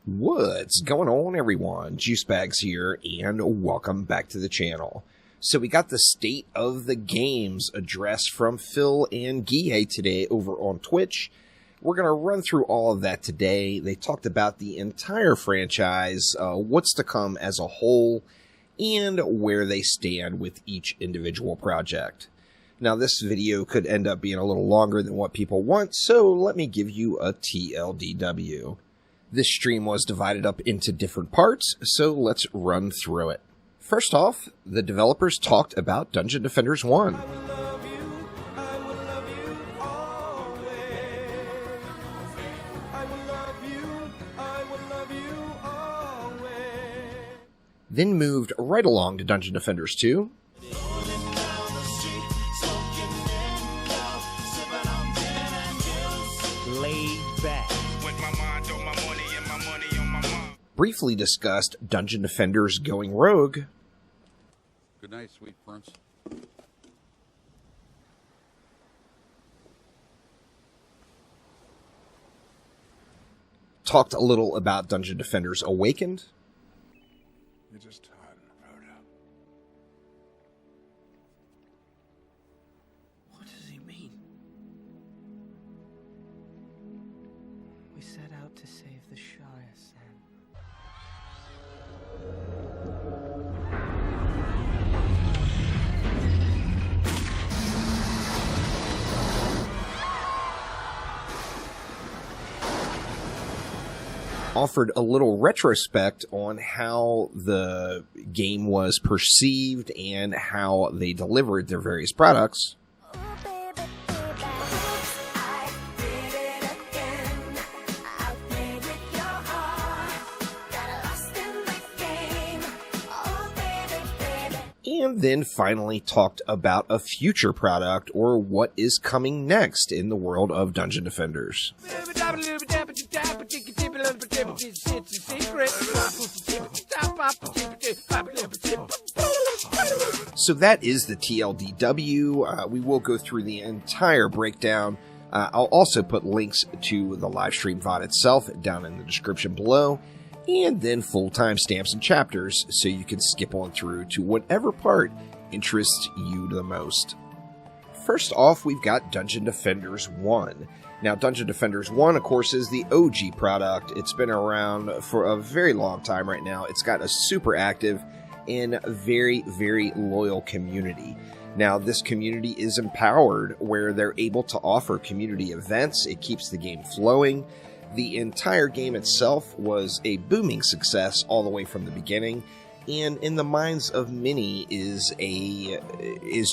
What's going on, everyone? Juicebags here, and welcome back to the channel. So we got the State of the Games address from Phil and Guille today over on Twitch. We're going to run through all of that today. They talked about the entire franchise, what's to come as a whole, and where they stand with each individual project. Now, this video could end up being a little longer than what people want, so let me give you a TLDW. This stream was divided up into different parts, so let's run through it. First off, the developers talked about Dungeon Defenders 1. Then moved right along to Dungeon Defenders 2. Laid back. Briefly discussed Dungeon Defenders Going Rogue. Good night, sweet prince. Talked a little about Dungeon Defenders Awakened. You're just tired and proud out. What does he mean? We set out to save the Shire, Sam. Offered a little retrospect on how the game was perceived and how they delivered their various products. And then finally talked about a future product or what is coming next in the world of Dungeon Defenders. So that is the TLDW. We will go through the entire breakdown. I'll also put links to the live stream VOD itself down in the description below, and then full timestamps and chapters so you can skip on through to whatever part interests you the most. First off, we've got Dungeon Defenders 1. Now, Dungeon Defenders 1, of course, is the OG product. It's been around for a very long time right now. It's got a super active and very, very loyal community. Now, this community is empowered where they're able to offer community events. It keeps the game flowing. The entire game itself was a booming success all the way from the beginning, and in the minds of many is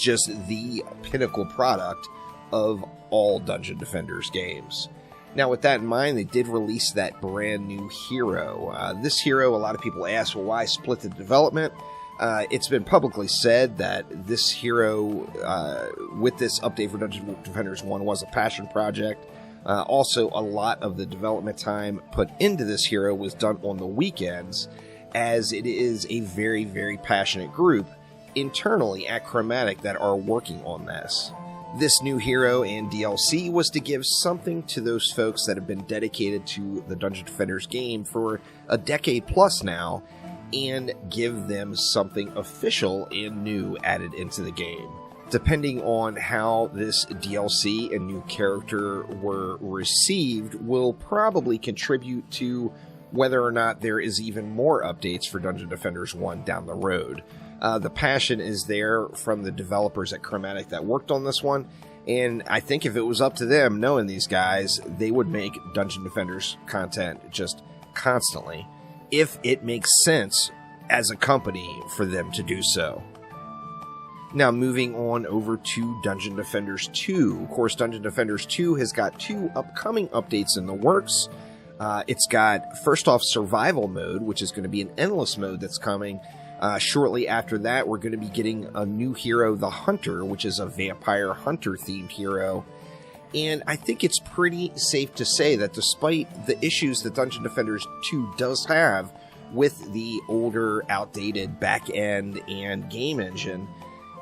just the pinnacle product of all Dungeon Defenders games. Now, with that in mind, they did release that brand new hero. This hero, a lot of people ask, well, why split the development? It's been publicly said that this hero, with this update for Dungeon Defenders 1, was a passion project. Also, a lot of the development time put into this hero was done on the weekends, as it is a very, very passionate group internally at Chromatic that are working on this. This new hero and DLC was to give something to those folks that have been dedicated to the Dungeon Defenders game for a decade plus now, and give them something official and new added into the game. Depending on how this DLC and new character were received will probably contribute to whether or not there is even more updates for Dungeon Defenders 1 down the road. The passion is there from the developers at Chromatic that worked on this one, and I think if it was up to them, knowing these guys, they would make Dungeon Defenders content just constantly, if it makes sense as a company for them to do so. Now, moving on over to Dungeon Defenders 2. Of course, Dungeon Defenders 2 has got 2 upcoming updates in the works. It's got, first off, Survival Mode, which is going to be an endless mode that's coming. Shortly after that, we're going to be getting a new hero, the Hunter, which is a vampire hunter-themed hero. And I think it's pretty safe to say that despite the issues that Dungeon Defenders 2 does have with the older, outdated back-end and game engine,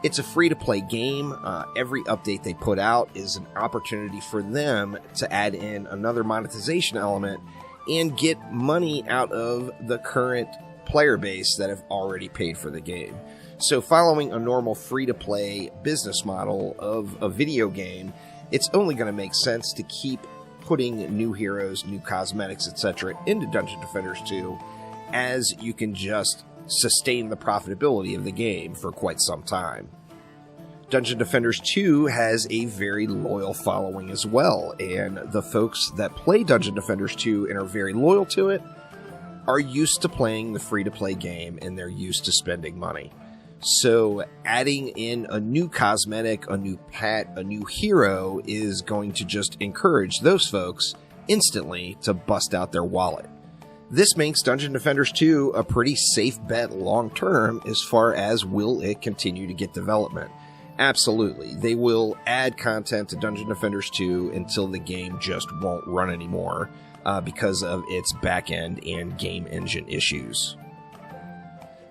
it's a free-to-play game. Every update they put out is an opportunity for them to add in another monetization element and get money out of the current player base that have already paid for the game. So following a normal free-to-play business model of a video game, it's only going to make sense to keep putting new heroes, new cosmetics, etc. into Dungeon Defenders 2, as you can just sustain the profitability of the game for quite some time. Dungeon Defenders 2 has a very loyal following as well, and the folks that play Dungeon Defenders 2 and are very loyal to it are used to playing the free-to-play game, and they're used to spending money. So adding in a new cosmetic, a new pet, a new hero is going to just encourage those folks instantly to bust out their wallet. This makes Dungeon Defenders 2 a pretty safe bet long-term as far as will it continue to get development. Absolutely. They will add content to Dungeon Defenders 2 until the game just won't run anymore because of its back-end and game engine issues.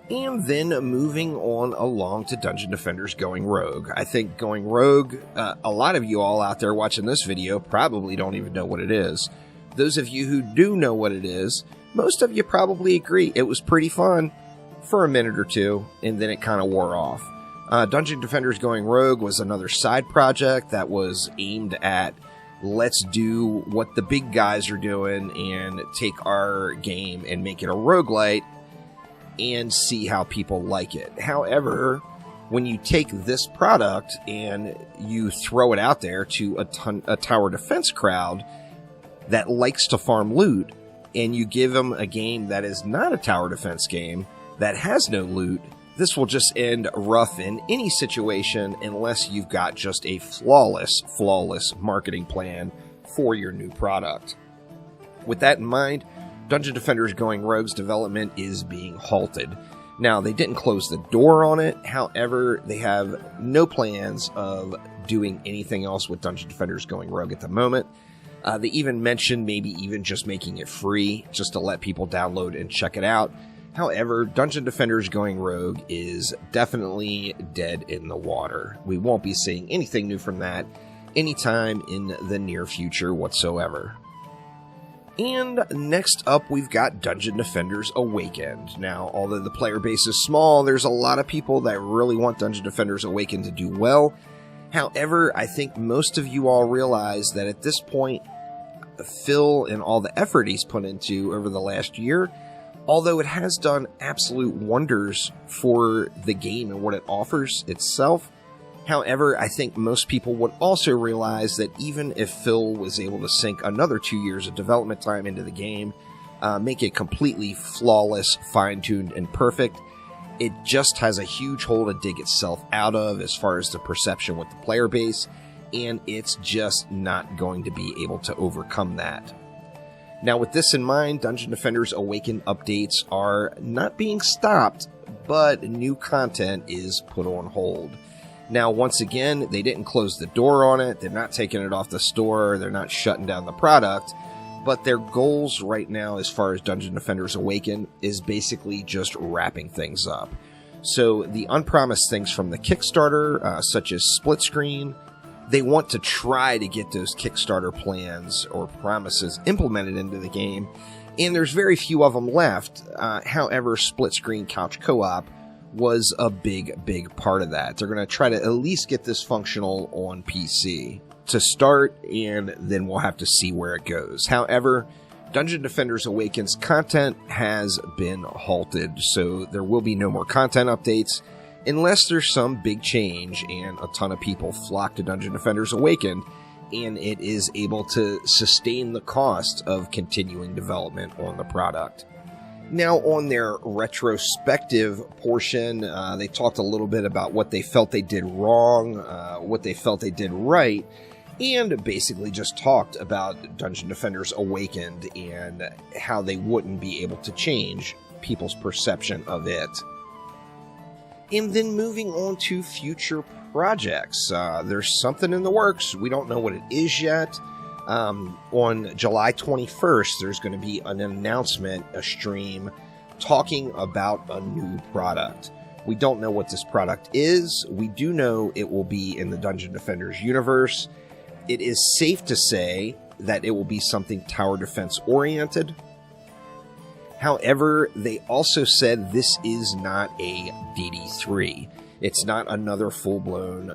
And then moving on along to Dungeon Defenders Going Rogue. I think Going Rogue, a lot of you all out there watching this video probably don't even know what it is. Those of you who do know what it is, most of you probably agree it was pretty fun for a minute or two, and then it kind of wore off. Dungeon Defenders Going Rogue was another side project that was aimed at let's do what the big guys are doing and take our game and make it a roguelite and see how people like it. However, when you take this product and you throw it out there to a tower defense crowd that likes to farm loot, and you give them a game that is not a tower defense game, that has no loot, this will just end rough in any situation unless you've got just a flawless marketing plan for your new product. With that in mind, Dungeon Defenders Going Rogue's development is being halted. Now, they didn't close the door on it. However, they have no plans of doing anything else with Dungeon Defenders Going Rogue at the moment. They even mentioned maybe even just making it free, just to let people download and check it out. However, Dungeon Defenders Going Rogue is definitely dead in the water. We won't be seeing anything new from that anytime in the near future whatsoever. And next up, we've got Dungeon Defenders Awakened. Now, although the player base is small, there's a lot of people that really want Dungeon Defenders Awakened to do well. However, I think most of you all realize that at this point, Phil and all the effort he's put into over the last year, although it has done absolute wonders for the game and what it offers itself, however, I think most people would also realize that even if Phil was able to sink another 2 years of development time into the game, make it completely flawless, fine-tuned, and perfect, it just has a huge hole to dig itself out of as far as the perception with the player base, and it's just not going to be able to overcome that. Now, with this in mind, Dungeon Defenders Awakened updates are not being stopped, but new content is put on hold. Now, once again, they didn't close the door on it, they're not taking it off the store, they're not shutting down the product, but their goals right now as far as Dungeon Defenders Awakened is basically just wrapping things up. So the unpromised things from the Kickstarter, such as split screen, they want to try to get those Kickstarter plans or promises implemented into the game, and there's very few of them left. However, split screen couch co-op was a big part of that. They're going to try to at least get this functional on PC to start, and then we'll have to see where it goes. However, Dungeon Defenders Awakened's content has been halted, so there will be no more content updates unless there's some big change and a ton of people flock to Dungeon Defenders Awakened and it is able to sustain the cost of continuing development on the product. Now, on their retrospective portion, they talked a little bit about what they felt they did wrong, what they felt they did right, and basically just talked about Dungeon Defenders Awakened and how they wouldn't be able to change people's perception of it. And then moving on to future projects. There's something in the works. We don't know what it is yet. On July 21st, there's going to be an announcement, a stream, talking about a new product. We don't know what this product is. We do know it will be in the Dungeon Defenders universe. It is safe to say that it will be something tower defense oriented. However, they also said this is not a DD3. It's not another full-blown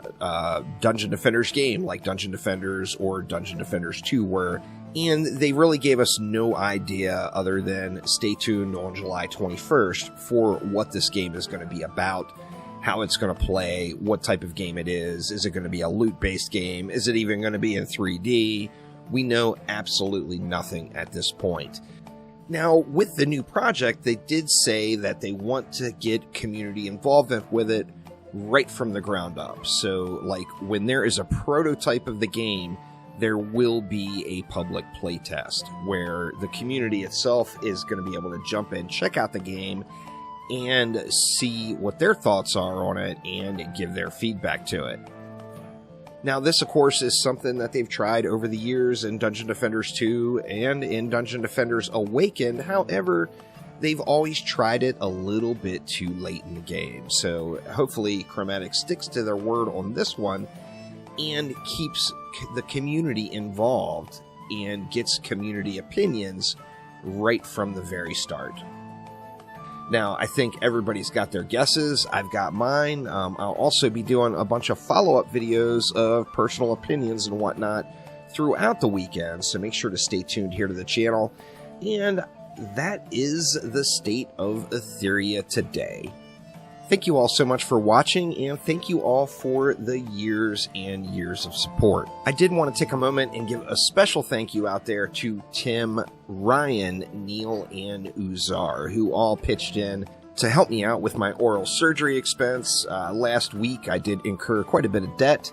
Dungeon Defenders game like Dungeon Defenders or Dungeon Defenders 2 were, and they really gave us no idea other than stay tuned on July 21st for what this game is going to be about, how it's going to play, what type of game it is it going to be a loot-based game, is it even going to be in 3D? We know absolutely nothing at this point. Now, with the new project, they did say that they want to get community involvement with it right from the ground up. So, like, when there is a prototype of the game, there will be a public playtest where the community itself is going to be able to jump in, check out the game, and see what their thoughts are on it and give their feedback to it. Now, this, of course, is something that they've tried over the years in Dungeon Defenders 2 and in Dungeon Defenders Awakened. However, they've always tried it a little bit too late in the game. So hopefully Chromatic sticks to their word on this one and keeps the community involved and gets community opinions right from the very start. Now, I think everybody's got their guesses. I've got mine. I'll also be doing a bunch of follow-up videos of personal opinions and whatnot throughout the weekend, so make sure to stay tuned here to the channel. And that is the state of Etheria today. Thank you all so much for watching, and thank you all for the years and years of support. I did want to take a moment and give a special thank you out there to Tim, Ryan, Neil, and Uzar, who all pitched in to help me out with my oral surgery expense. Last week, I did incur quite a bit of debt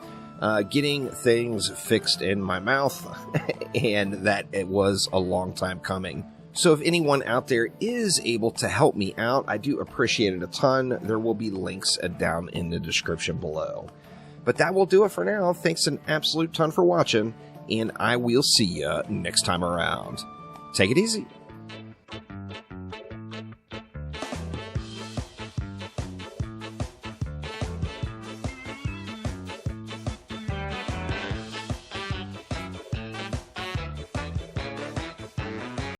getting things fixed in my mouth, and that it was a long time coming. So if anyone out there is able to help me out, I do appreciate it a ton. There will be links down in the description below. But that will do it for now. Thanks an absolute ton for watching, and I will see you next time around. Take it easy.